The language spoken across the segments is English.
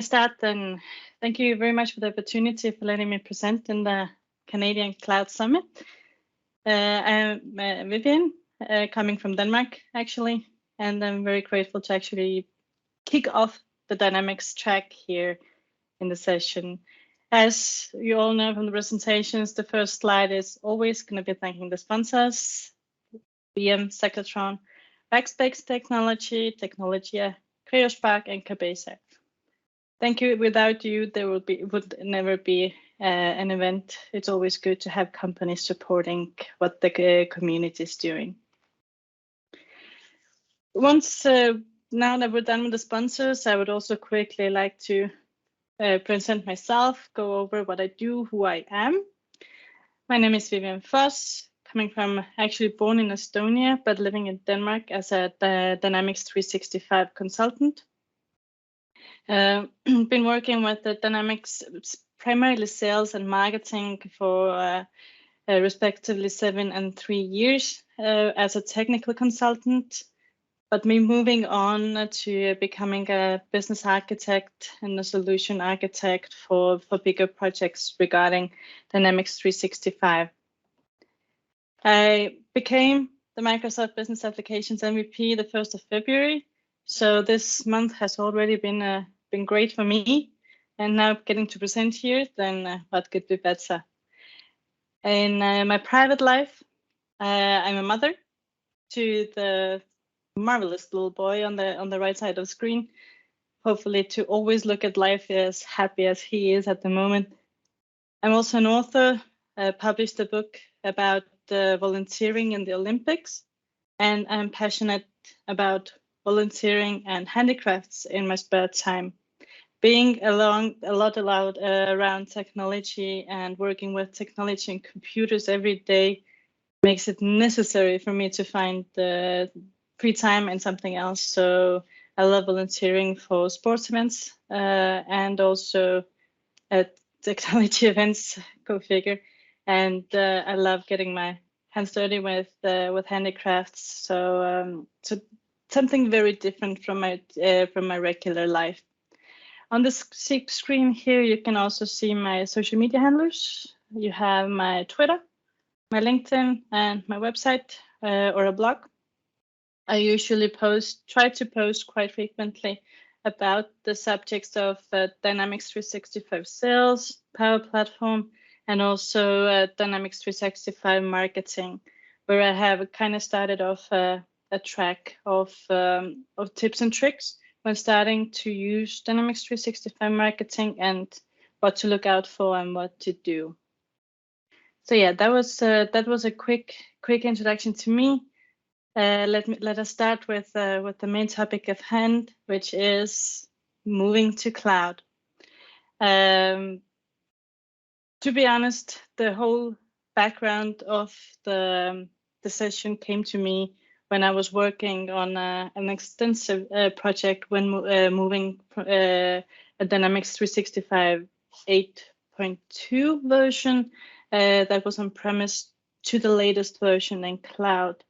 start, then thank you very much for the opportunity for letting me present in the Canadian Cloud Summit. I'm Vivian, coming from Denmark, actually, and I'm very grateful to actually kick off the Dynamics track here in the session. As you all know from the presentations, the first slide is always going to be thanking the sponsors, VM, Secatron, Backspace Technology, Technologia, Creospark, and Cabeza. Thank you. Without you, there would never be an event. It's always good to have companies supporting what the community is doing. Once now that we're done with the sponsors, I would also quickly like to present myself, go over what I do, who I am. My name is Vivian Voss, coming from actually born in Estonia, but living in Denmark as a Dynamics 365 consultant. Been working with the Dynamics, primarily sales and marketing for respectively 7 and 3 years as a technical consultant, but me moving on to becoming a business architect and a solution architect for bigger projects regarding Dynamics 365. I became the Microsoft Business Applications MVP the 1st of February. So this month has already been great for me, and now getting to present here, then what could be better? In my private life, I'm a mother to the marvelous little boy on the right side of the screen. Hopefully, to always look at life as happy as he is at the moment. I'm also an author. I published a book about volunteering in the Olympics, and I'm passionate about volunteering and handicrafts in my spare time. Being a lot around technology and working with technology and computers every day makes it necessary for me to find free time and something else. So I love volunteering for sports events and also at technology events, go figure. And I love getting my hands dirty with handicrafts. So something very different from my regular life. On the screen here, you can also see my social media handlers. You have my Twitter, my LinkedIn, and my website or a blog. I usually try to post quite frequently about the subjects of Dynamics 365 sales, Power Platform, and also Dynamics 365 marketing, where I have kind of started off a track of tips and tricks when starting to use Dynamics 365 marketing and what to look out for and what to do. So yeah, that was a quick introduction to me. Let us start with the main topic of hand, which is moving to cloud. To be honest, the whole background of the session came to me when I was working on an extensive project when moving a Dynamics 365 8.2 version that was on premise to the latest version in cloud.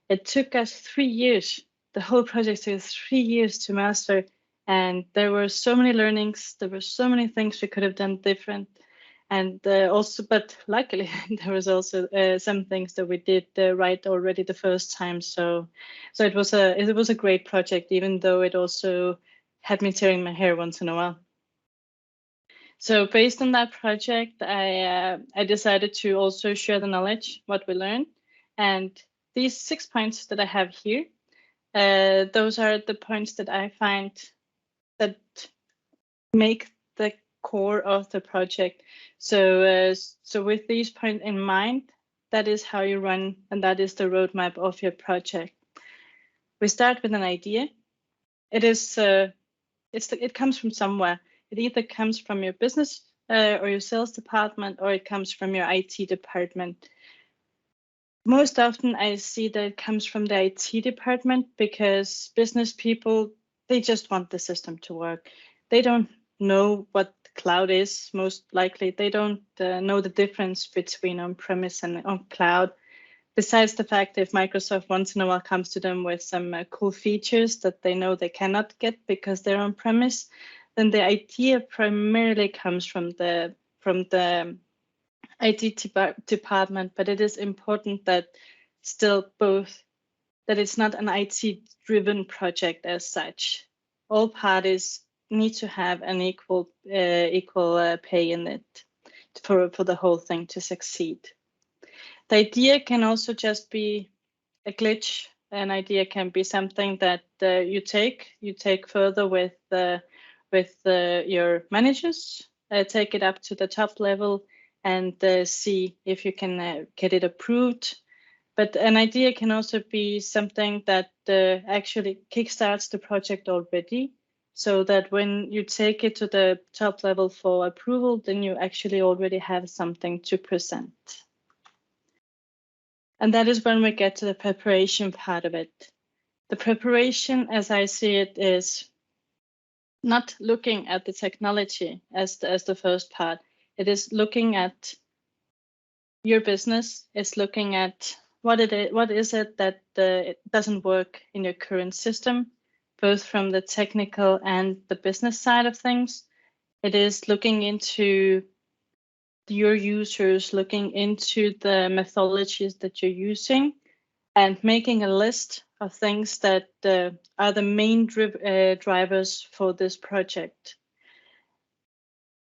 It took us 3 years. The whole project took us 3 years to master, and there were so many learnings. There were so many things we could have done different. And but luckily there was also some things that we did right already the first time. So it was a great project, even though it also had me tearing my hair once in a while. So based on that project, I decided to also share the knowledge, what we learned, and these 6 points that I have here, those are the points that I find that make the core of the project. So with these points in mind, that is how you run, and that is the roadmap of your project. We start with an idea. It comes from somewhere. It either comes from your business or your sales department, or it comes from your IT department. Most often I see that it comes from the IT department because business people, they just want the system to work. They don't know what cloud is, most likely. They don't know the difference between on-premise and on cloud. Besides the fact if Microsoft once in a while comes to them with some cool features that they know they cannot get because they're on-premise, then the idea primarily comes from the IT department, but it is important that still both, that it's not an IT-driven project as such. All parties need to have an equal pay in it for the whole thing to succeed. The idea can also just be a glitch. An idea can be something that you take further with your managers, take it up to the top level, and see if you can get it approved. But an idea can also be something that actually kickstarts the project already, so that when you take it to the top level for approval, then you actually already have something to present. And that is when we get to the preparation part of it. The preparation, as I see it, is not looking at the technology as the first part. It is looking at your business. It's looking at what is it that it doesn't work in your current system, both from the technical and the business side of things. It is looking into your users, looking into the methodologies that you're using, and making a list of things that are the main drivers for this project.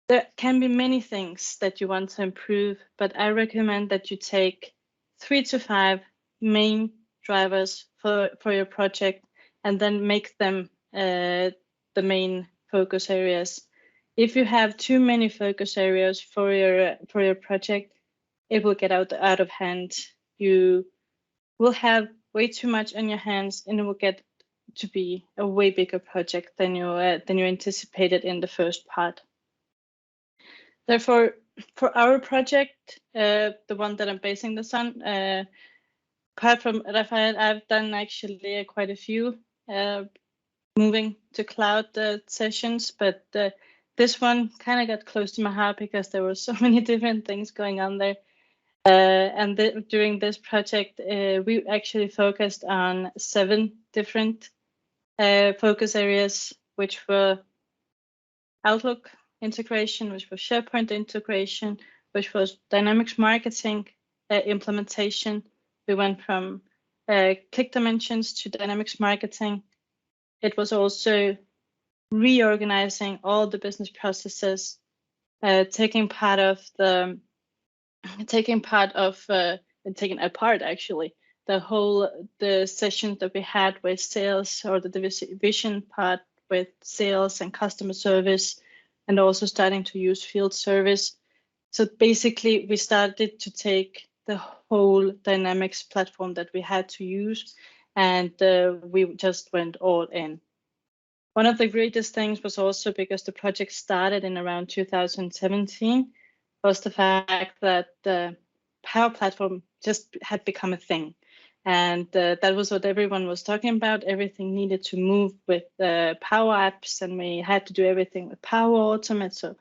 There can be many things that you want to improve, but I recommend that you take 3 to 5 main drivers for your project and then make them the main focus areas. If you have too many focus areas for your project, it will get out of hand. You will have way too much on your hands, and it will get to be a way bigger project than you anticipated in the first part. Therefore, for our project, the one that I'm basing this on, apart from Rafael, I've done actually quite a few moving to cloud sessions, but this one kind of got close to my heart because there were so many different things going on there. And during this project, we actually focused on 7 different focus areas, which were Outlook integration, which was SharePoint integration, which was Dynamics marketing implementation. We went from click dimensions to Dynamics marketing. It was also reorganizing all the business processes, taking apart actually the sessions that we had with sales, or the division part with sales and customer service, and also starting to use field service. So basically we started to take the whole Dynamics platform that we had to use, and we just went all in. One of the greatest things was also, because the project started in around 2017, was the fact that the Power Platform just had become a thing. And that was what everyone was talking about. Everything needed to move with Power Apps, and we had to do everything with Power Automate. So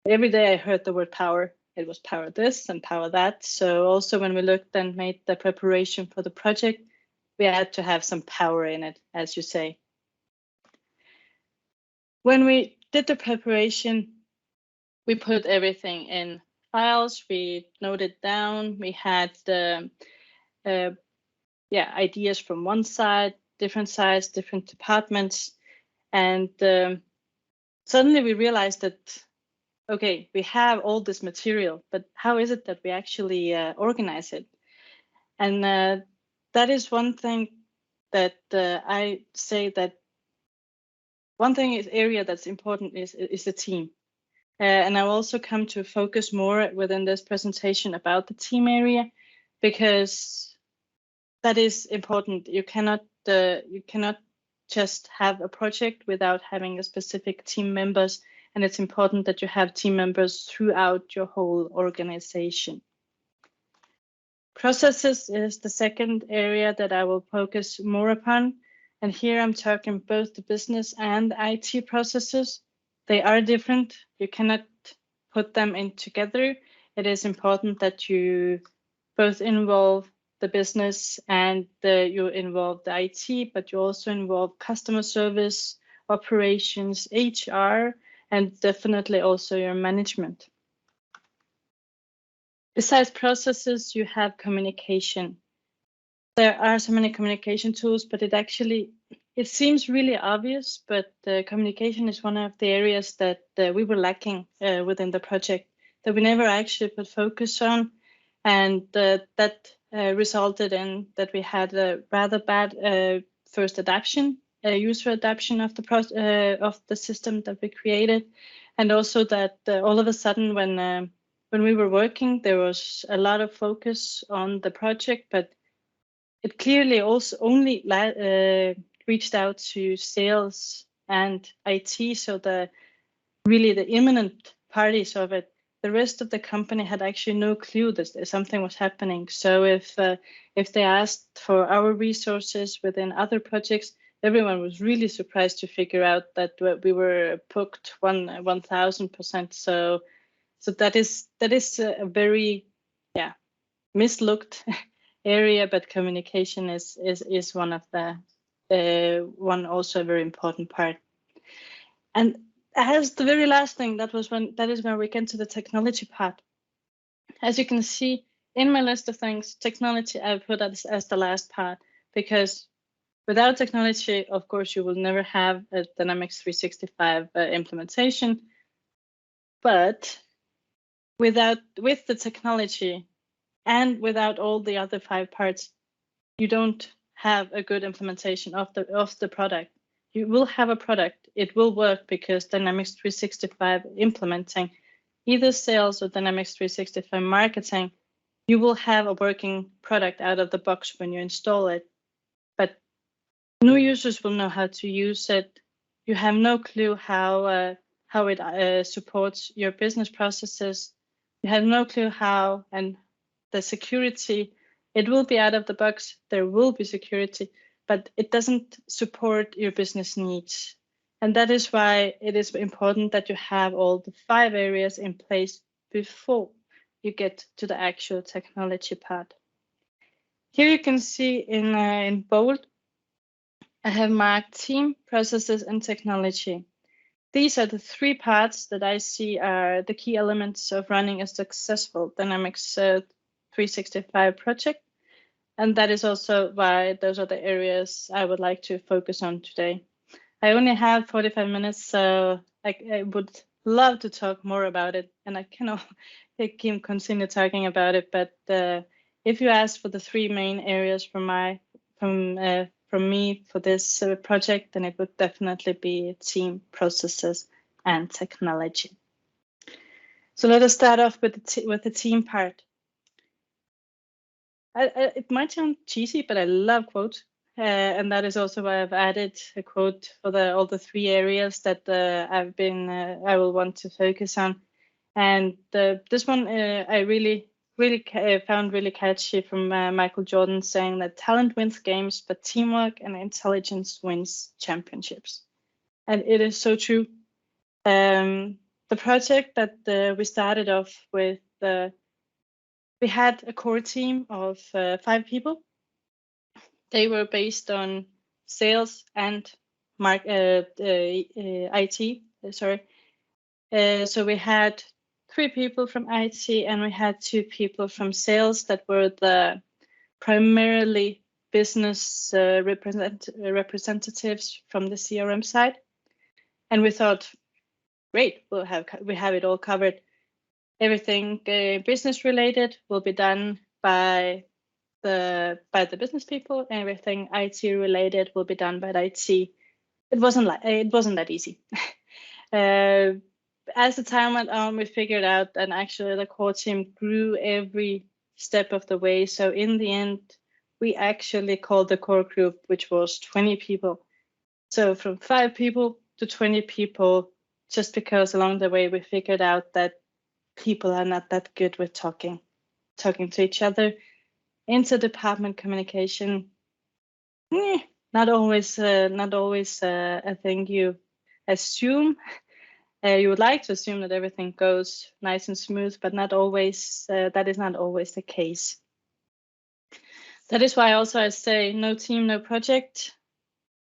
every day I heard the word Power. It was Power this and Power that. So also when we looked and made the preparation for the project, we had to have some power in it, as you say. When we did the preparation, we put everything in files, we noted down, we had the ideas from one side, different sides, different departments, and suddenly we realized that, okay, we have all this material, but how is it that we actually organize it? And that is one thing that I say that one area that's important is the team. And I'll also come to focus more within this presentation about the team area, because that is important. You cannot just have a project without having a specific team members, and it's important that you have team members throughout your whole organization. Processes is the second area that I will focus more upon. And here I'm talking both the business and IT processes. They are different. You cannot put them in together. It is important that you both involve the business and you involve the IT, but you also involve customer service, operations, HR, and definitely also your management. Besides processes, you have communication. There are so many communication tools, but it seems really obvious, but communication is one of the areas that we were lacking within the project, that we never actually put focus on, and that resulted in that we had a rather bad first adoption, user adoption of the system that we created, and also that all of a sudden when we were working, there was a lot of focus on the project, but it clearly also only reached out to sales and IT, so the imminent parties of it. The rest of the company had actually no clue that something was happening. So if they asked for our resources within other projects, everyone was really surprised to figure out that we were booked 1,000%. So that is a very mislooked area, but communication is one of the one also a very important part. And as the very last thing, that is when we get to the technology part. As you can see in my list of things, technology I put as the last part, because without technology, of course, you will never have a Dynamics 365 implementation. But with the technology and without all the other 5 parts, you don't have a good implementation of the product. You will have a product, it will work, because Dynamics 365 implementing either sales or Dynamics 365 marketing, you will have a working product out of the box when you install it. But new users will know how to use it. You have no clue how it supports your business processes. You have no clue how, and the security, it will be out of the box, there will be security, but it doesn't support your business needs. And that is why it is important that you have all the 5 areas in place before you get to the actual technology part. Here you can see in bold, I have marked team, processes, and technology. These are the 3 parts that I see are the key elements of running a successful Dynamics 365 project. And that is also why those are the areas I would like to focus on today. I only have 45 minutes, so I would love to talk more about it, and I cannot continue talking about it. But if you ask for the 3 main areas from me for this project, then it would definitely be team, processes, and technology. So let us start off with the team part. It might sound cheesy, but I love quotes. And that is also why I've added a quote for all the 3 areas that I will want to focus on. And this one I really found really catchy, from Michael Jordan, saying that talent wins games, but teamwork and intelligence wins championships. And it is so true. The project that we started off with, we had a core team of 5 people. They were based on sales and IT. So we had 3 people from IT, and we had 2 people from sales that were the primarily business representatives from the CRM side. And we thought, great, we have it all covered. Everything business related will be done by the business people. Everything IT related will be done by the IT. It wasn't that easy. As the time went on, we figured out that actually the core team grew every step of the way. So in the end, we actually called the core group, which was 20 people. So from 5 people to 20 people, just because along the way we figured out that people are not that good with talking to each other. Inter-department communication, not always a thing you assume. You would like to assume that everything goes nice and smooth, but not always. That is not always the case. That is why also I say no team, no project,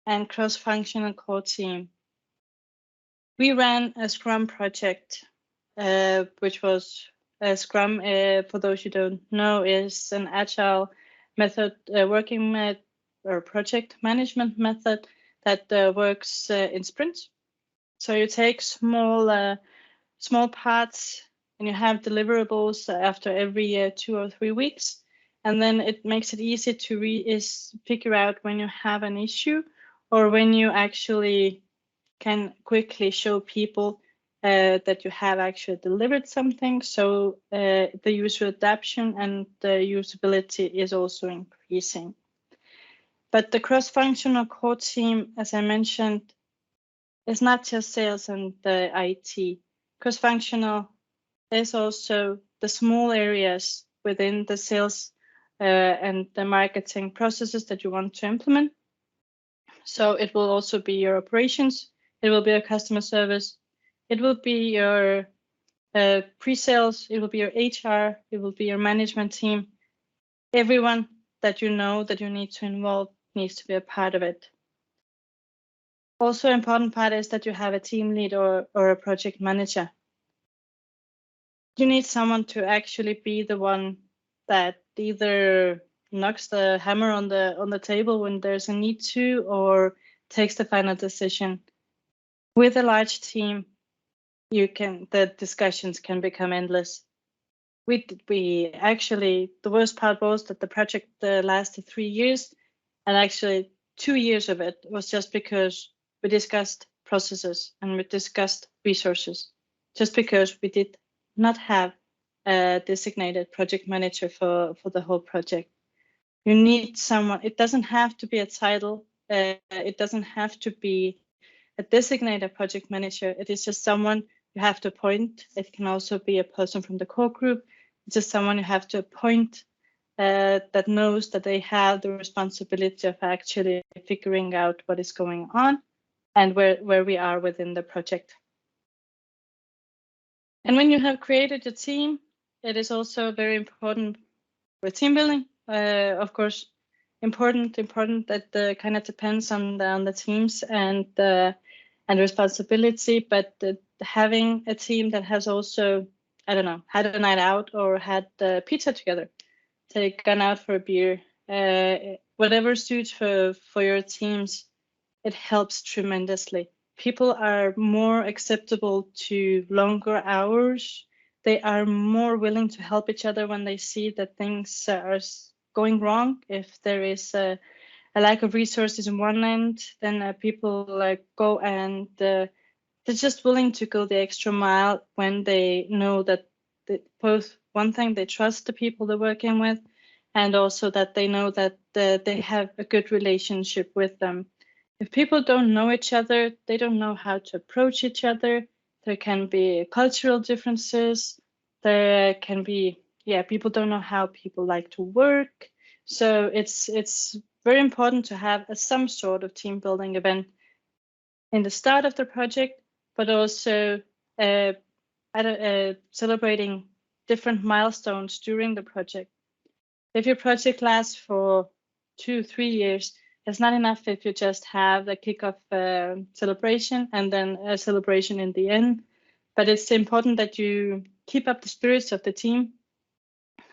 and cross-functional core team. We ran a Scrum project, which was Scrum, for those who don't know, is an agile method, working or project management method that works in sprints. So you take small parts and you have deliverables after every 2 or 3 weeks. And then it makes it easy to figure out when you have an issue or when you actually can quickly show people that you have actually delivered something. So the user adoption and the usability is also increasing. But the cross-functional core team, as I mentioned, is not just sales and the IT. Cross-functional is also the small areas within the sales and the marketing processes that you want to implement. So it will also be your operations, it will be your customer service, it will be your pre-sales, it will be your HR, it will be your management team. Everyone that you know that you need to involve needs to be a part of it. Also important part is that you have a team lead or a project manager. You need someone to actually be the one that either knocks the hammer on the table when there's a need to, or takes the final decision. With a large team, the discussions can become endless. We actually, the worst part was that the project lasted 3 years, and actually 2 years of it was just because we discussed processes and we discussed resources, just because we did not have a designated project manager for the whole project. You need someone. It doesn't have to be a title. It doesn't have to be a designated project manager. It is just someone you have to appoint. It can also be a person from the core group. It's just someone you have to appoint that knows that they have the responsibility of actually figuring out what is going on and where we are within the project. And when you have created a team, it is also very important for team building. Of course, important that kind of depends on the teams and responsibility. But having a team that has also, I don't know, had a night out or had pizza together, gone out for a beer, whatever suits for your teams, it helps tremendously. People are more acceptable to longer hours. They are more willing to help each other when they see that things are going wrong. If there is a lack of resources on one end, then people go and they're just willing to go the extra mile when they know that both one thing, they trust the people they're working with, and also that they know that they have a good relationship with them. If people don't know each other, they don't know how to approach each other. There can be cultural differences. There can be, people don't know how people like to work. So it's very important to have some sort of team building event in the start of the project, but also celebrating different milestones during the project. If your project lasts for 2-3 years, it's not enough if you just have the kickoff celebration and then a celebration in the end. But it's important that you keep up the spirits of the team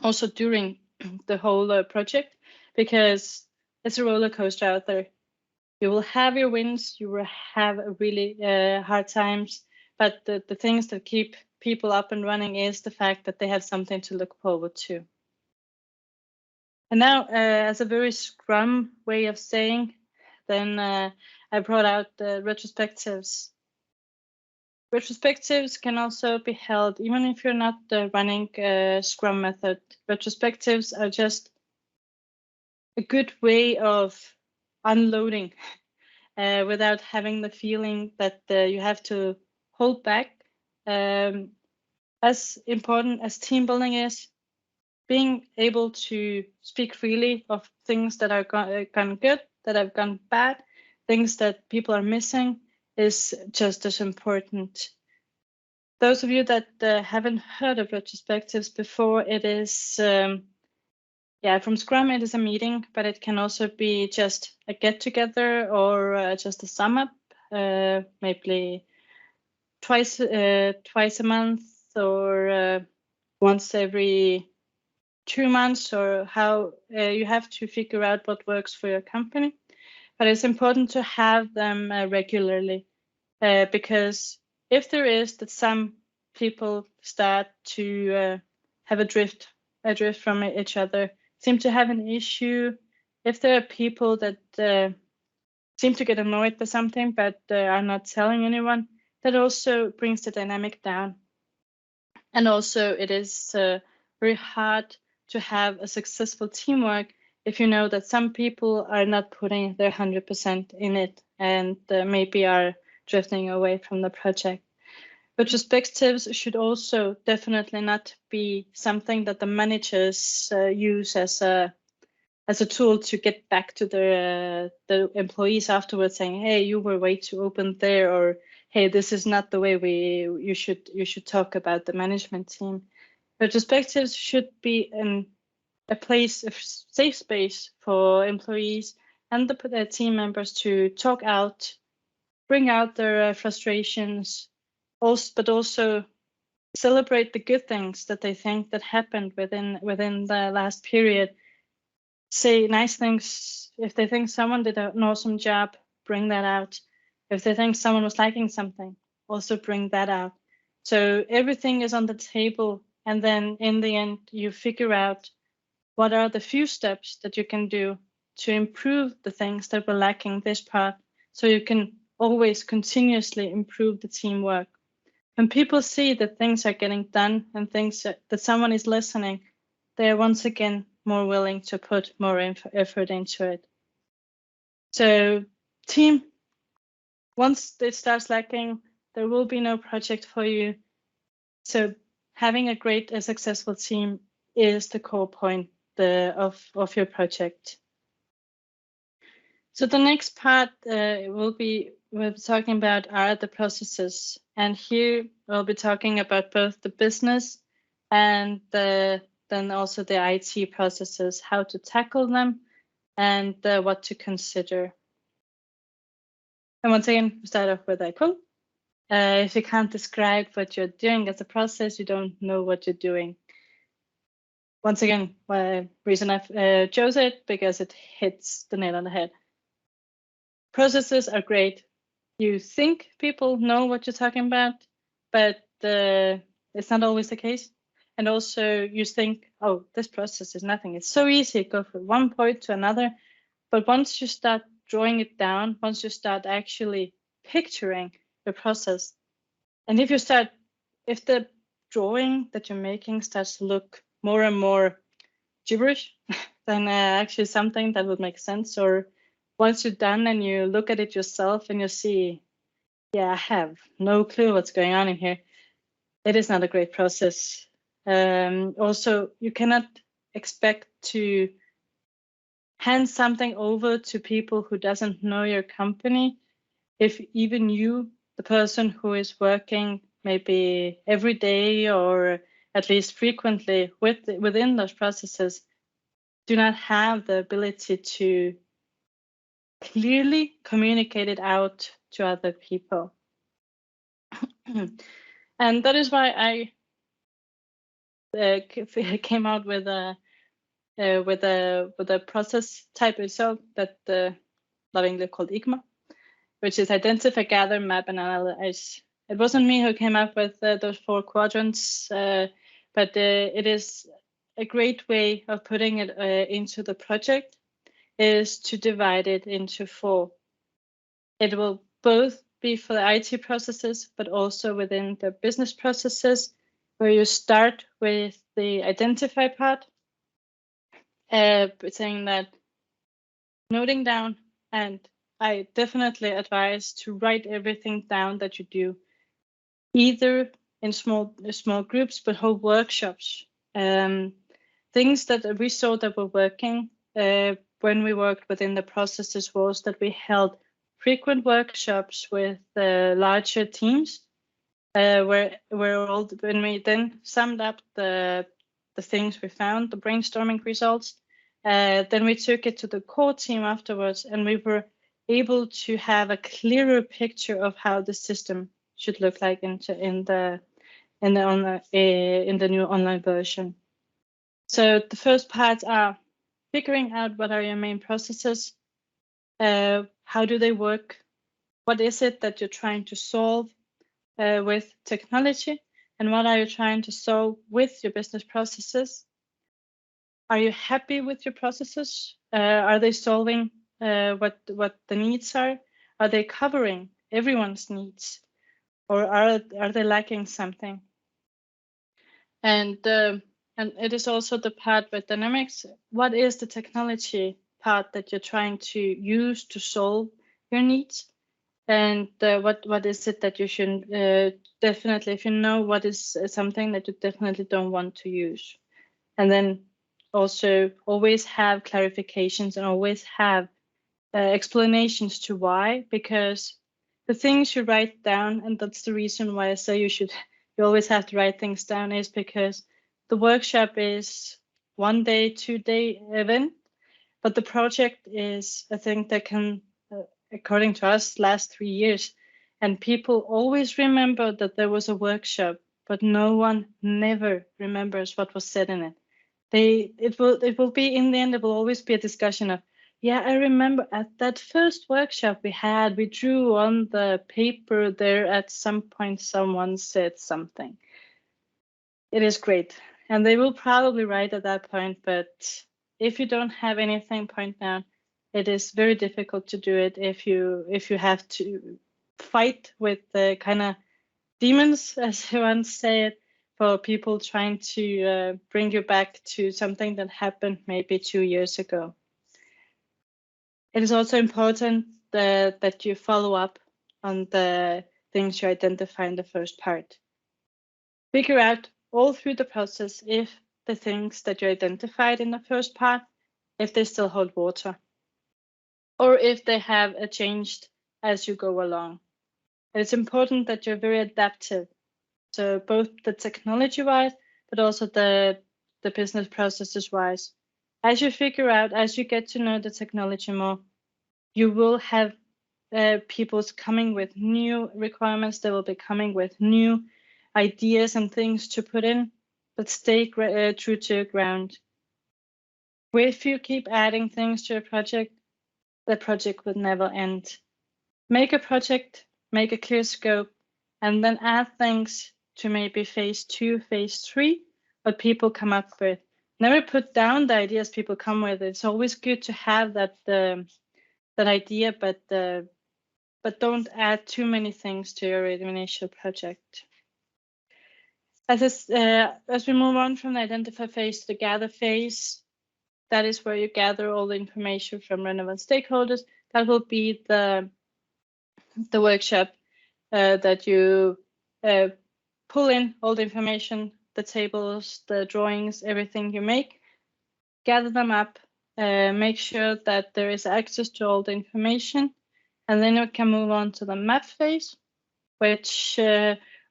also during the whole project, because it's a roller coaster out there. You will have your wins, you will have really hard times, but the things that keep people up and running is the fact that they have something to look forward to. And now, as a very Scrum way of saying, then I brought out the retrospectives. Retrospectives can also be held even if you're not running a Scrum method. Retrospectives are just a good way of unloading without having the feeling that you have to hold back. As important as team building is, being able to speak freely of things that are gone good, that have gone bad, things that people are missing, is just as important. Those of you that haven't heard of retrospectives before, it is, from Scrum, it is a meeting, but it can also be just a get-together or just a sum up, maybe twice a month, or once every 2 months, or how you have to figure out what works for your company. But it's important to have them regularly, because if there is that some people start to have a drift from each other, seem to have an issue, if there are people that seem to get annoyed by something but are not telling anyone, that also brings the dynamic down. And also it is very hard to have a successful teamwork if you know that some people are not putting their 100% in it and maybe are drifting away from the project. Retrospectives should also definitely not be something that the managers use as a tool to get back to the employees afterwards, saying, "Hey, you were way too open there," or "Hey, this is not the way you should talk about the management team." Retrospectives should be a place, a safe space for employees and the team members to talk out, bring out their frustrations, but also celebrate the good things that they think that happened within the last period. Say nice things. If they think someone did an awesome job, bring that out. If they think someone was liking something, also bring that out. So everything is on the table, and then in the end, you figure out what are the few steps that you can do to improve the things that were lacking this part, so you can always continuously improve the teamwork. When people see that things are getting done and things that someone is listening, they are once again more willing to put more effort into it. So team, once it starts lacking, there will be no project for you. So having a successful team is the core point of your project. So the next part we'll be talking about are the processes. And here we'll be talking about both the business and then also the IT processes, how to tackle them, and what to consider. And once again, we start off with a quote. If you can't describe what you're doing as a process, you don't know what you're doing. Once again, reason I've chose it, because it hits the nail on the head. Processes are great. You think people know what you're talking about, but it's not always the case. And also you think, oh, this process is nothing. It's so easy, go from one point to another. But once you start drawing it down, once you start actually picturing the process, and if the drawing that you're making starts to look more and more gibberish than actually something that would make sense, or once you're done and you look at it yourself and you see, yeah, I have no clue what's going on in here, it is not a great process. Also, you cannot expect to hand something over to people who doesn't know your company if even you, the person who is working maybe every day or at least frequently within those processes, do not have the ability to clearly communicate it out to other people. And that is why I came out with a process type itself that lovingly called IGMA, which is identify, gather, map, and analyze. It wasn't me who came up with those 4 quadrants, but it is a great way of putting it into the project, is to divide it into 4. It will both be for the IT processes, but also within the business processes, where you start with the identify part, saying that noting down, and I definitely advise to write everything down that you do, either in small groups, but whole workshops. Things that we saw that were working when we worked within the processes was that we held frequent workshops with larger teams, when we then summed up the things we found, the brainstorming results, then we took it to the core team afterwards, and we were able to have a clearer picture of how the system should look like in the new online version. So the first parts are figuring out what are your main processes, how do they work, what is it that you're trying to solve with technology, and what are you trying to solve with your business processes. Are you happy with your processes? Are they solving what the needs are? Are they covering everyone's needs, or are they lacking something? And it is also the part with Dynamics. What is the technology part that you're trying to use to solve your needs? And what is it that you should definitely, if you know what is something that you definitely don't want to use? And then also always have clarifications and always have explanations to why, because the things you write down, and that's the reason why I say you always have to write things down, is because the workshop is 1 day, 2 day event, but the project is a thing that can, according to us, last 3 years. And people always remember that there was a workshop, but no one never remembers what was said in it. It will be, in the end, it will always be a discussion of, yeah, I remember at that first workshop we drew on the paper there, at some point someone said something. It is great. And they will probably write at that point, but if you don't have anything point down, it is very difficult to do it if you have to fight with the kind of demons, as you once said, for people trying to bring you back to something that happened maybe 2 years ago. It is also important that you follow up on the things you identify in the first part. Figure out all through the process if the things that you identified in the first part, if they still hold water, or if they have changed as you go along. And it's important that you're very adaptive. So both the technology-wise, but also the business processes-wise. As you figure out, as you get to know the technology more, you will have people coming with new requirements. They will be coming with new ideas and things to put in, but stay true to your ground. If you keep adding things to a project, the project will never end. Make a project, make a clear scope, and then add things to maybe phase 2, phase 3, what people come up with. Never put down the ideas people come with. It's always good to have that idea, but don't add too many things to your initial project. As we move on from the identify phase to the gather phase, that is where you gather all the information from relevant stakeholders. That will be the workshop that you pull in all the information, the tables, the drawings, everything you make, gather them up, make sure that there is access to all the information, and then you can move on to the map phase, which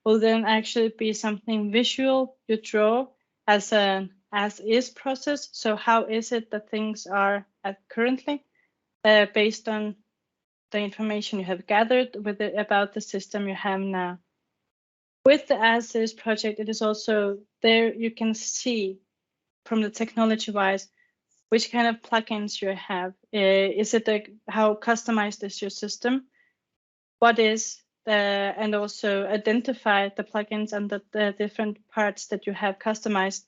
will then actually be something visual you draw as an as-is process. So how is it that things are currently based on the information you have gathered about the system you have now. With the as-is project, it is also there you can see from the technology-wise which kind of plugins you have. Is it how customized is your system? What is and also identify the plugins and the different parts that you have customized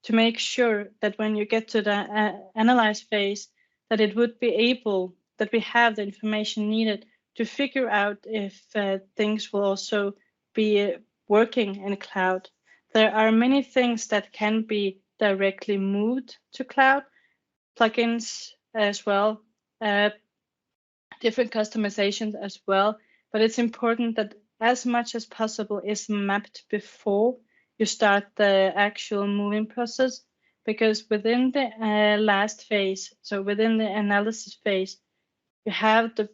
to make sure that when you get to the analyze phase, that it would be able, that we have the information needed to figure out if things will also be working in cloud. There are many things that can be directly moved to cloud, plugins as well, different customizations as well. But it's important that as much as possible is mapped before you start the actual moving process, because within the last phase, so within the analysis phase, you have the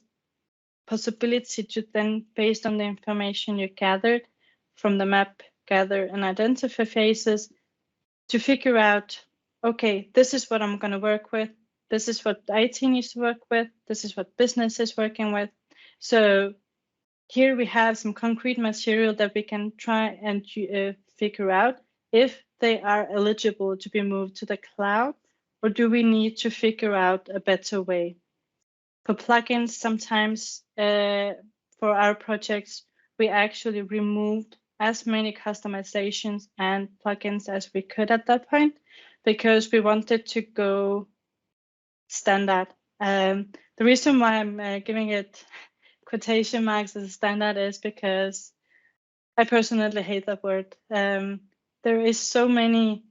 possibility to then, based on the information you gathered from the map, gather and identify phases, to figure out, okay, this is what I'm going to work with. This is what IT needs to work with. This is what business is working with. So here we have some concrete material that we can try and figure out if they are eligible to be moved to the cloud, or do we need to figure out a better way? For plugins, sometimes for our projects, we actually removed as many customizations and plugins as we could at that point, because we wanted to go standard. The reason why I'm giving it quotation marks as a standard is because I personally hate that word. There is so many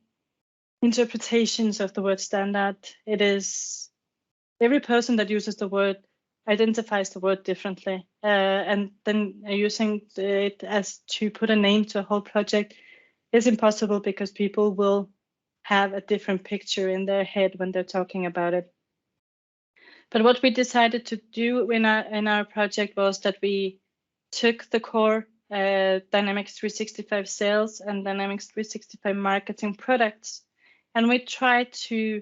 interpretations of the word standard. It is every person that uses the word identifies the word differently, and then using it as to put a name to a whole project is impossible because people will have a different picture in their head when they're talking about it. But what we decided to do in our project was that we took the core Dynamics 365 sales and Dynamics 365 marketing products, and we tried to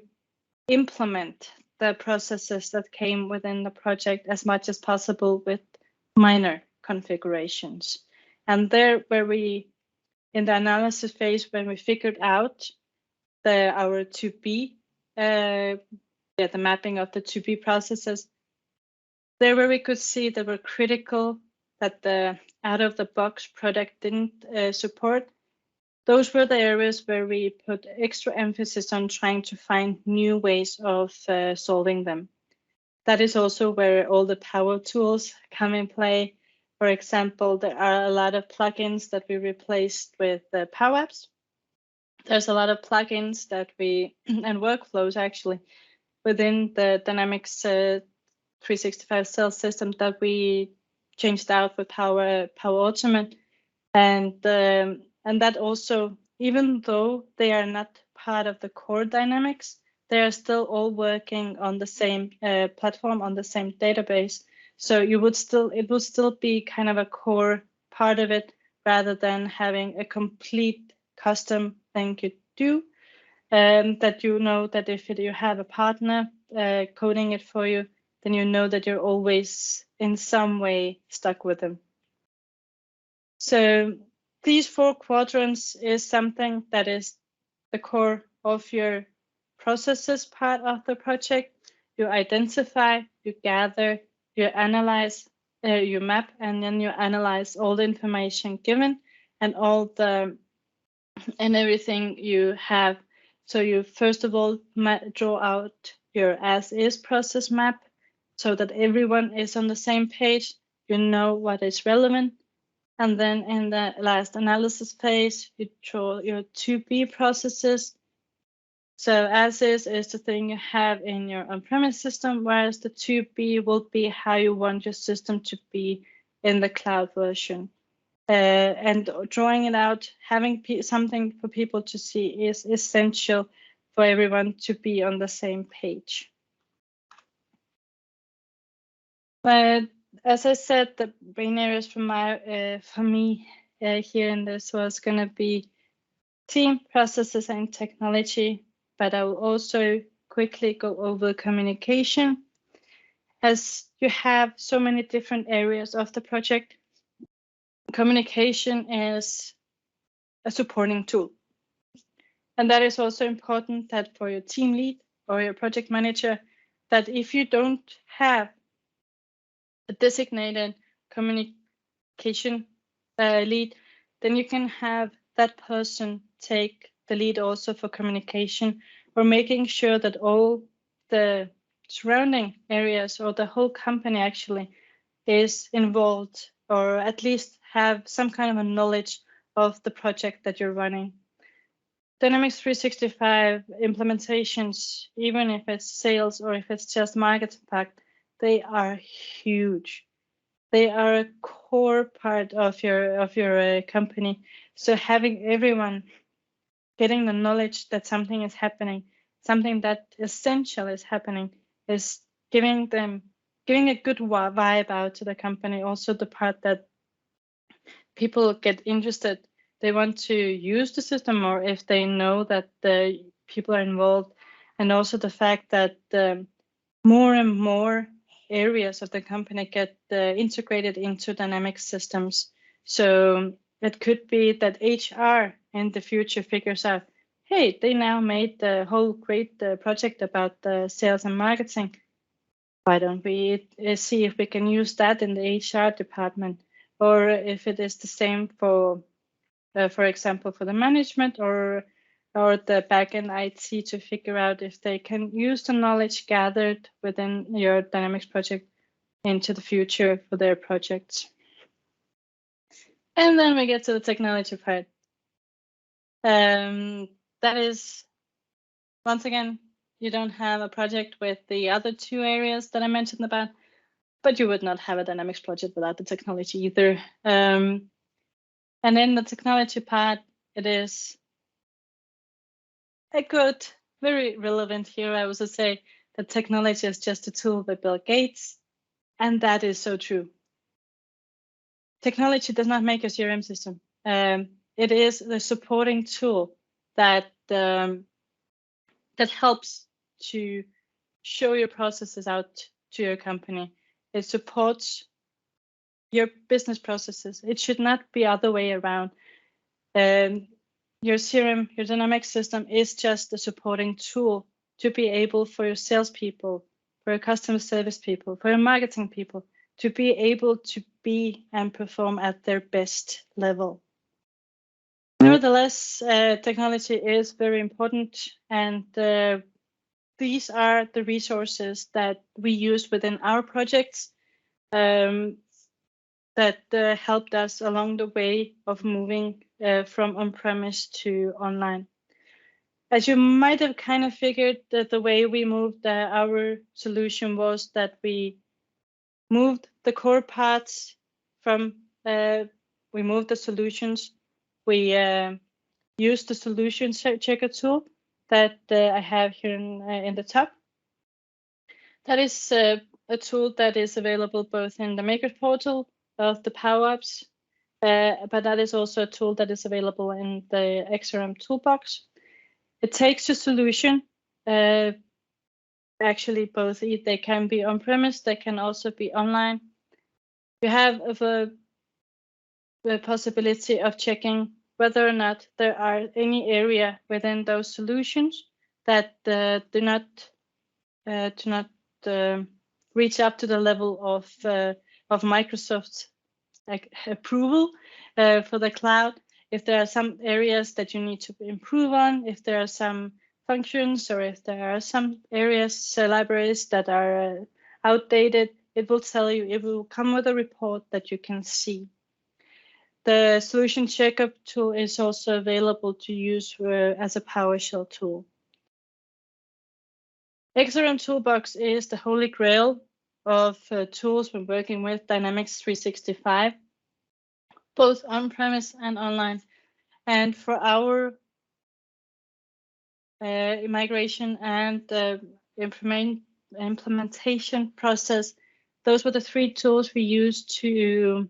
implement the processes that came within the project as much as possible with minor configurations. And there, where we, in the analysis phase, when we figured out our to-be, the mapping of the to-be processes, there where we could see that were critical that the out-of-the-box product didn't support, those were the areas where we put extra emphasis on trying to find new ways of solving them. That is also where all the power tools come in play. For example, there are a lot of plugins that we replaced with Power Apps. There's a lot of plugins that we, and workflows actually, within the Dynamics 365 sales system that we changed out with Power Automate. And that also, even though they are not part of the core Dynamics, they are still all working on the same platform, on the same database. So it would still be kind of a core part of it, rather than having a complete custom thing you do. That you know that if you have a partner coding it for you, then you know that you're always in some way stuck with them. So these 4 quadrants is something that is the core of your processes part of the project. You identify, you gather, you analyze, you map, and then you analyze all the information given and everything you have. So you first of all draw out your as-is process map so that everyone is on the same page. You know what is relevant. And then in the last analysis phase, you draw your to-be processes. So as-is is the thing you have in your on-premise system, whereas the to-be will be how you want your system to be in the cloud version. And drawing it out, having something for people to see is essential for everyone to be on the same page. But as I said, the brain areas for me here in this was going to be team, processes, and technology. But I will also quickly go over communication, as you have so many different areas of the project. Communication is a supporting tool. And that is also important that for your team lead or your project manager, that if you don't have a designated communication lead, then you can have that person take the lead also for communication, or making sure that all the surrounding areas or the whole company actually is involved, or at least have some kind of a knowledge of the project that you're running. Dynamics 365 implementations, even if it's sales or if it's just market impact, they are huge. They are a core part of your company. So having everyone getting the knowledge that something is happening, something that essential is happening, is giving a good vibe out to the company. Also the part that people get interested, they want to use the system, or if they know that the people are involved. And also the fact that more and more areas of the company get integrated into Dynamics systems. So it could be that HR in the future figures out, hey, they now made the whole great project about the sales and marketing. Why don't we see if we can use that in the HR department, or if it is the same for example, for the management or the backend IT to figure out if they can use the knowledge gathered within your Dynamics project into the future for their projects. And then we get to the technology part. That is, once again, you don't have a project with the other two areas that I mentioned about, but you would not have a Dynamics project without the technology either. And in the technology part, it is a good, very relevant here. I would say that technology is just a tool by Bill Gates, and that is so true. Technology does not make a CRM system. It is the supporting tool that that helps to show your processes out to your company. It supports your business processes. It should not be other way around. Your CRM, your Dynamics system is just a supporting tool to be able for your salespeople, for your customer service people, for your marketing people, to be able to be and perform at their best level. Nevertheless, technology is very important, and these are the resources that we use within our projects that helped us along the way of moving from on-premise to online. As you might have kind of figured, that the way we moved our solution was that we moved the core parts from, we moved the solutions. We used the solution checker tool that I have here in the top. That is a tool that is available both in the Maker portal of the Power Apps, but that is also a tool that is available in the XRM toolbox. It takes a solution, actually both, they can be on-premise, they can also be online. You have the possibility of checking whether or not there are any area within those solutions that do not reach up to the level of Microsoft's approval for the cloud. If there are some areas that you need to improve on, if there are some functions, or if there are some areas, libraries that are outdated, it will tell you, it will come with a report that you can see. The solution checkup tool is also available to use as a PowerShell tool. XRM Toolbox is the holy grail of tools when working with Dynamics 365, both on-premise and online. And for our migration and implementation process, those were the three tools we used to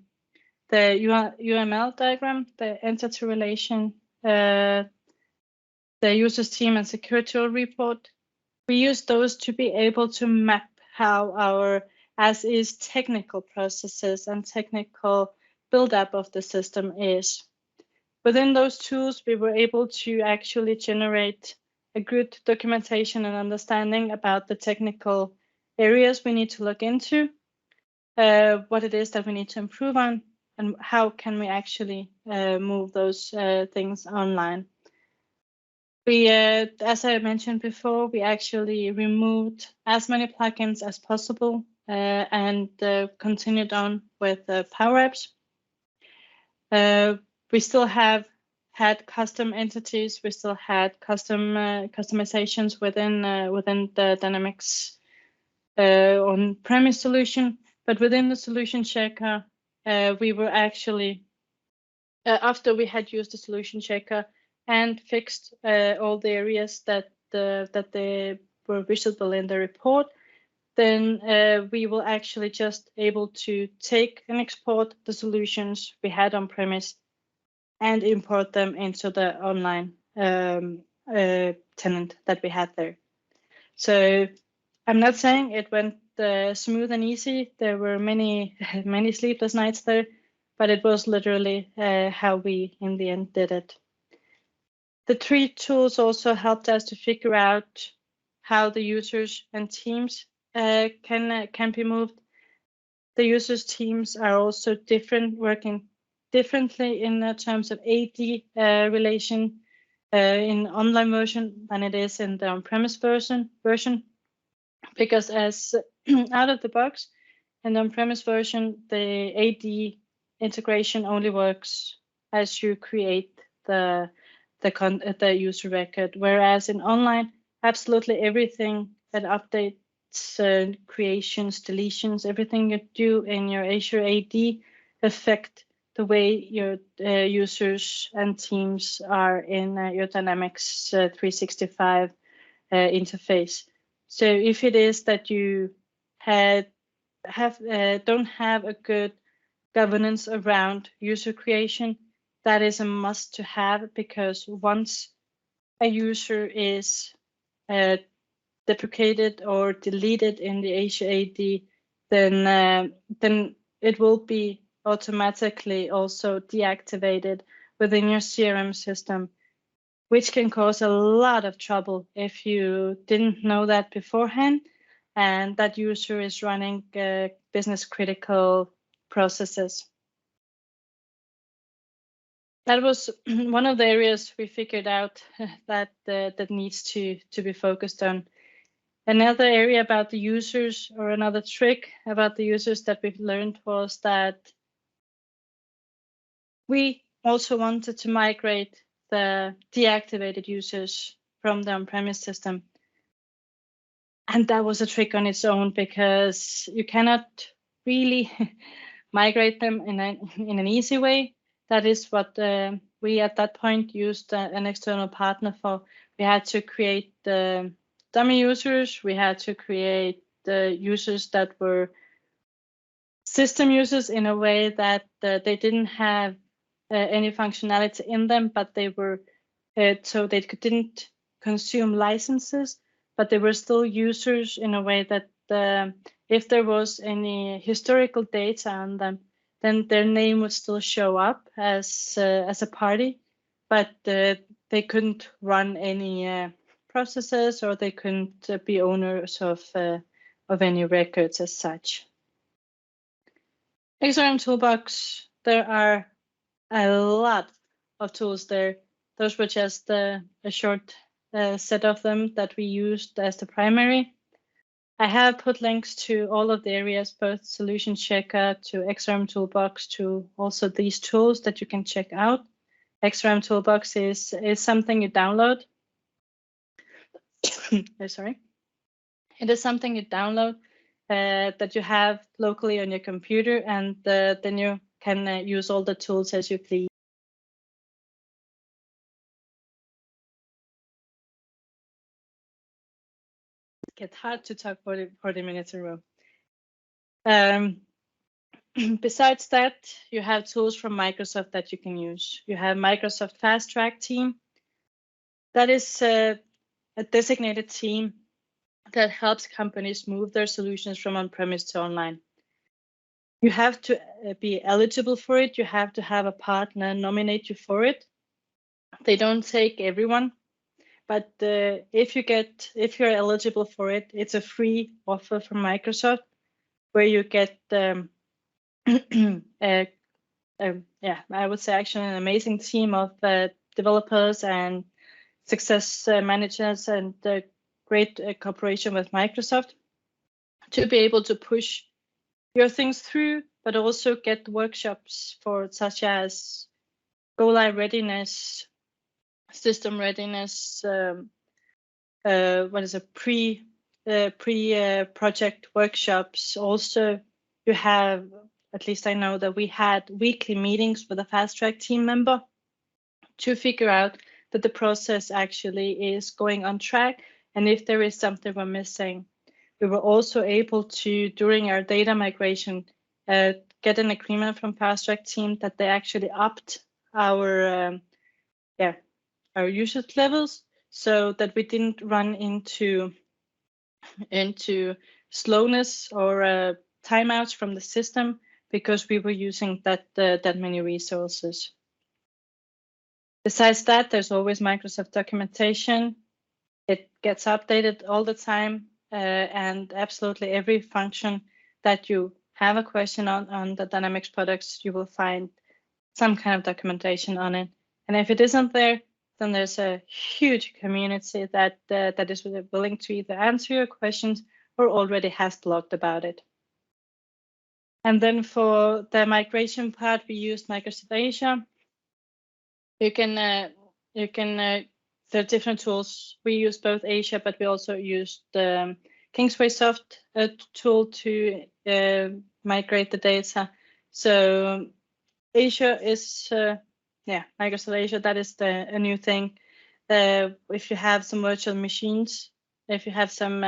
the UML diagram, the entity relation, the users team and security report. We use those to be able to map how our as-is technical processes and technical build-up of the system is. Within those tools, we were able to actually generate a good documentation and understanding about the technical areas we need to look into, what it is that we need to improve on, and how can we actually move those things online. We, as I mentioned before, we actually removed as many plugins as possible and continued on with Power Apps. We still have had custom entities. We still had custom customizations within the Dynamics on-premise solution, but within the solution checker, we were actually after we had used the solution checker and fixed all the areas that they were visible in the report, then we will actually just able to take and export the solutions we had on premise and import them into the online tenant that we had there. So I'm not saying it went smooth and easy. There were many sleepless nights there, but it was literally how we in the end did it. The 3 tools also helped us to figure out how the users and teams can be moved. The users' teams are also different, working differently in terms of AD relation in online version than it is in the on-premise version. Because as out of the box, in the on-premise version, the AD integration only works as you create the user record, whereas in online, absolutely everything that updates, creations, deletions, everything you do in your Azure AD affect the way your users and teams are in your Dynamics 365 interface. So if it is that you don't have a good governance around user creation, that is a must to have, because once a user is deprecated or deleted in the Azure AD, then it will be automatically also deactivated within your CRM system, which can cause a lot of trouble if you didn't know that beforehand and that user is running business critical processes. That was one of the areas we figured out that needs to be focused on. Another area about the users, or another trick about the users that we've learned, was that we also wanted to migrate the deactivated users from the on-premise system. And that was a trick on its own, because you cannot really migrate them in an easy way. That is what we at that point used an external partner for. We had to create the dummy users. We had to create the users that were system users in a way that they didn't have any functionality in them, but they were so they didn't consume licenses, but they were still users in a way that if there was any historical data on them, then their name would still show up as a party, but they couldn't run any processes, or they couldn't be owners of any records as such. XRM Toolbox, there are a lot of tools there. Those were just a short set of them that we used as the primary. I have put links to all of the areas, both Solution Checker, to XRM Toolbox, to also these tools that you can check out. XRM Toolbox is something you download. Sorry. It is something you download that you have locally on your computer, and then you can use all the tools as you please. It gets hard to talk 40 minutes in a row. Besides that, you have tools from Microsoft that you can use. You have Microsoft Fast Track team. That is a designated team that helps companies move their solutions from on-premise to online. You have to be eligible for it. You have to have a partner nominate you for it. They don't take everyone, but if you're eligible for it, it's a free offer from Microsoft, where you get I would say actually an amazing team of developers and success managers, and great cooperation with Microsoft to be able to push your things through, but also get workshops for such as go live readiness, system readiness, what is a pre project workshops. Also, you have, at least I know that we had weekly meetings with a Fast Track team member to figure out that the process actually is going on track, and if there is something we're missing. We were also able to, during our data migration, get an agreement from Fast Track team that they actually upped our usage levels, so that we didn't run into slowness or timeouts from the system because we were using that many resources. Besides that, there's always Microsoft documentation. It gets updated all the time, and absolutely every function that you have a question on the Dynamics products, you will find some kind of documentation on it. And if it isn't there, then there's a huge community that is willing to either answer your questions or already has blogged about it. And then for the migration part, we used Microsoft Azure. There are different tools. We use both Azure, but we also used the Kingsway Soft tool to migrate the data. So Azure is, Microsoft Azure, that is a new thing. If you have some virtual machines, if you have some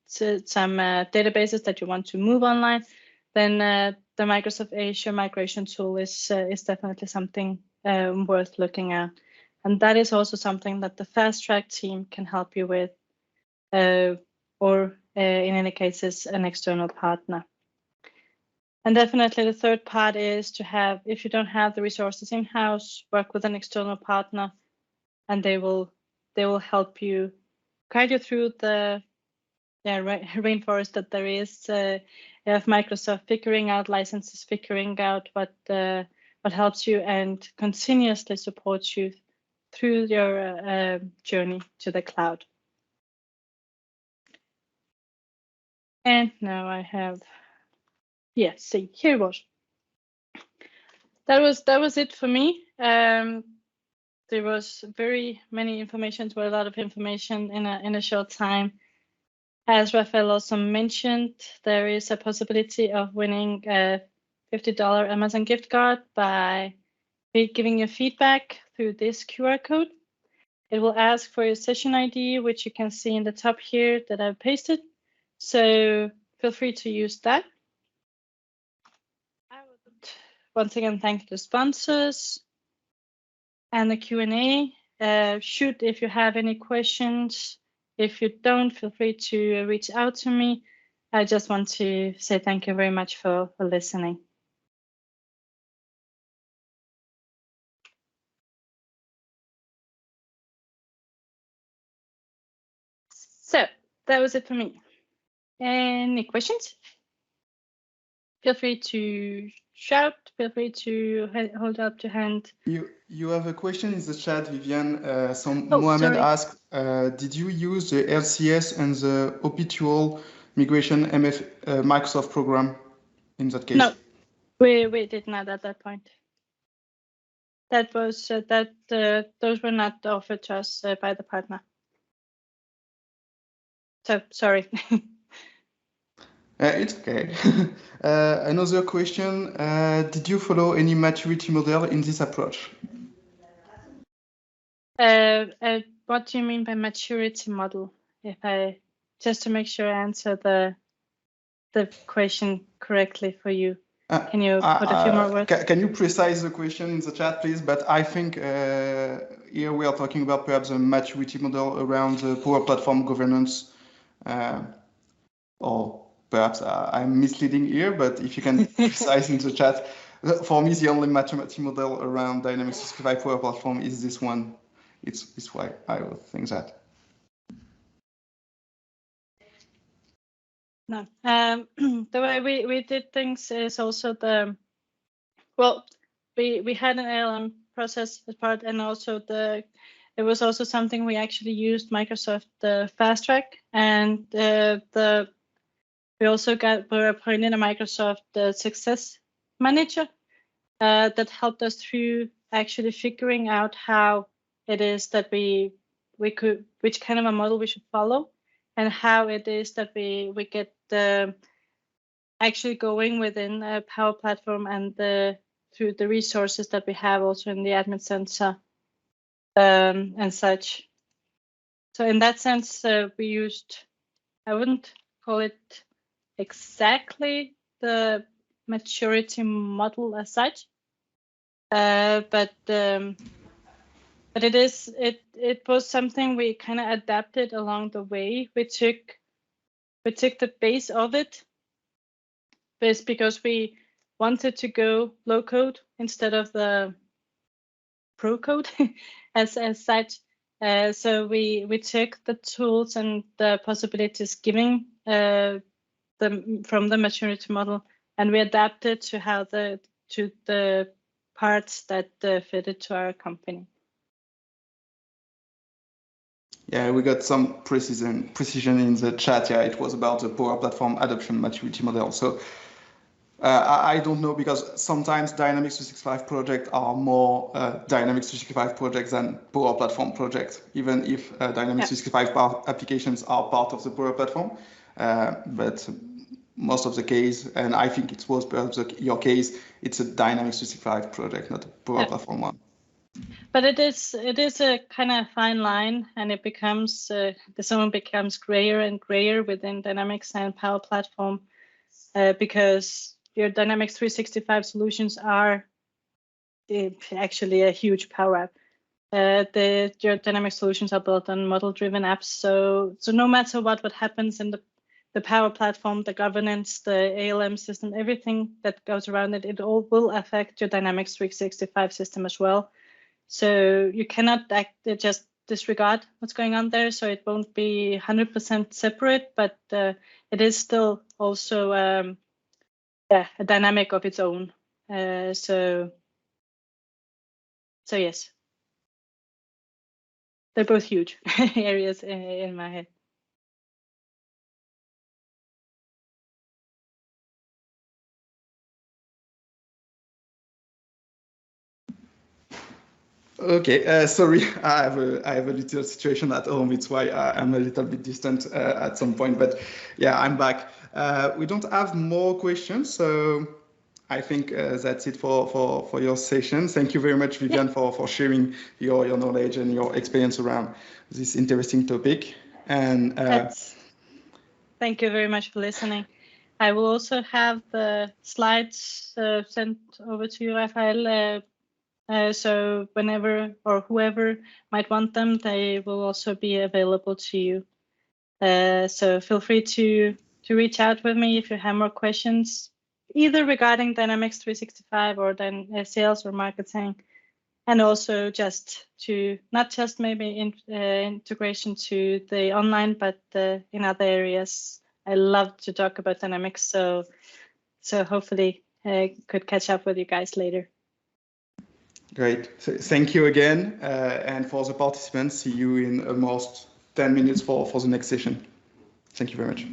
databases that you want to move online, then the Microsoft Azure migration tool is definitely something worth looking at. And that is also something that the Fast Track team can help you with, or in any cases, an external partner. And definitely the third part is to have, if you don't have the resources in-house, work with an external partner, and they will help you, guide you through the rainforest that there is of Microsoft, figuring out licenses, figuring out what helps you, and continuously supports you through your journey to the cloud. And now I have, see, here it was. That was it for me. There was very many information, a lot of information in a short time. As Raphael also mentioned, there is a possibility of winning a $50 Amazon gift card by giving your feedback through this QR code. It will ask for your session ID, which you can see in the top here that I've pasted. So feel free to use that. I would once again thank the sponsors and the Q&A. Shoot if you have any questions. If you don't, feel free to reach out to me. I just want to say thank you very much for listening. So that was it for me. Any questions? Feel free to shout. Feel free to hold up your hand. You have a question in the chat, Vivian. Mohamed asked, did you use the LCS and the OP migration Microsoft program in that case? No, we did not at that point. That was those were not offered to us by the partner. So sorry. It's okay. Another question, did you follow any maturity model in this approach? What do you mean by maturity model? Just to make sure I answer the question correctly for you. Can you put a few more words? Can you precise the question in the chat, please? But I think here we are talking about perhaps a maturity model around the Power Platform governance, or perhaps I'm misleading here, but if you can precise in the chat, for me, the only maturity model around Dynamics 365 Power Platform is this one. It's why I would think that. No, the way we did things is also we had an ALM process as part, and also it was also something we actually used Microsoft Fast Track, and we also were appointed a Microsoft Success Manager that helped us through actually figuring out how it is that we could, which kind of a model we should follow, and how it is that we get actually going within a Power Platform and through the resources that we have also in the admin center and such. So in that sense, we used, I wouldn't call it exactly the maturity model as such, but it was something we kind of adapted along the way. We took we took the base of it, but it's because we wanted to go low code instead of the pro code as such. So we took the tools and the possibilities giving from the maturity model, and we adapted to how the parts that fitted to our company. Yeah, we got some precision in the chat. Yeah, it was about the Power Platform adoption maturity model. So I don't know, because sometimes Dynamics 365 projects are more Dynamics 365 projects than Power Platform projects, even if Dynamics 365 applications are part of the Power Platform. But most of the case, and I think it was perhaps your case, it's a Dynamics 365 project, not a Power Platform one. But it is a kind of fine line, and it becomes the zone becomes grayer and grayer within Dynamics and Power Platform, because your Dynamics 365 solutions are actually a huge power app. Your Dynamics solutions are built on model-driven apps, so no matter what happens in the Power Platform, the governance, the ALM system, everything that goes around it, it all will affect your Dynamics 365 system as well. So you cannot just disregard what's going on there. So it won't be 100% separate, but it is still also a dynamic of its own. So yes, they're both huge areas in my head. Okay, sorry, I have a little situation at home. It's why I'm a little bit distant at some point, but yeah, I'm back. We don't have more questions, so I think that's it for your session. Thank you very much, Vivian, for sharing your knowledge and your experience around this interesting topic. And thank you very much for listening. I will also have the slides sent over to you, Rafael. So whenever or whoever might want them, they will also be available to you. So feel free to reach out with me if you have more questions, either regarding Dynamics 365 or then sales or marketing, and also just to not just maybe integration to the online, but in other areas. I love to talk about Dynamics, so hopefully could catch up with you guys later. Great. So thank you again. And for the participants, see you in almost 10 minutes for the next session. Thank you very much.